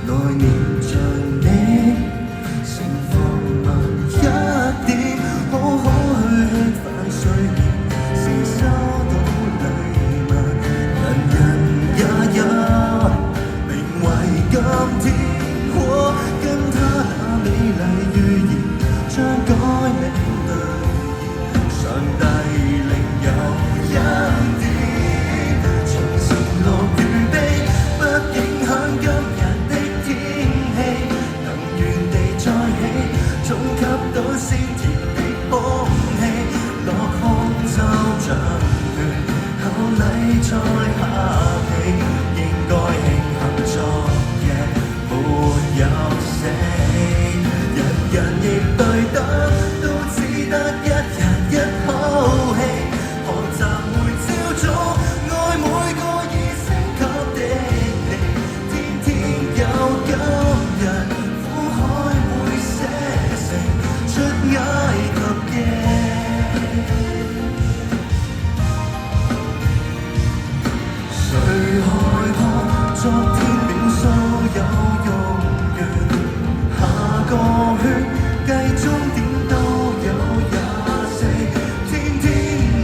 來年像你，情況慢一點，好好去吃飯睡眠，先收到禮物。人人也有名為今天，我跟他那美麗預言將改名兌現，上帝另有恩典，從前落雨悲，不影響今日的天氣，能原地再起，總吸到鮮甜的空氣，落空州獎券，厚禮再下期，應該慶幸昨夜沒有死，人人亦對等，都只得一日一口氣，學習每朝早愛每個已升級的你，天天有今日，苦海會寫成出埃及記，誰害怕昨天變數有用完，下個圈計終點都有24，天天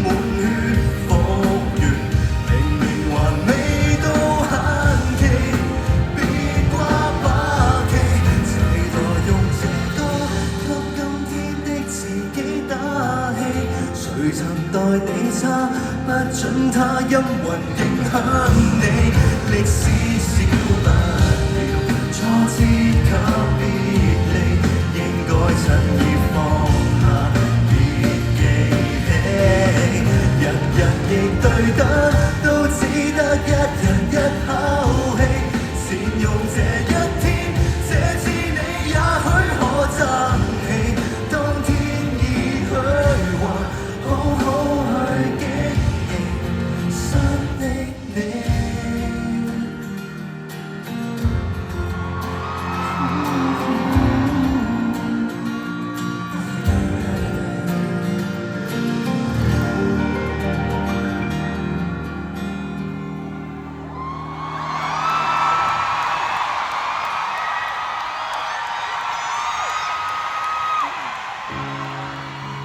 滿血復原，明明還未到限期，別掛把旗，齊來用這歌給今天的自己打氣，誰曾待你差，不准他陰魂影響你，歷史少不了挫折及別離，應該趁熱放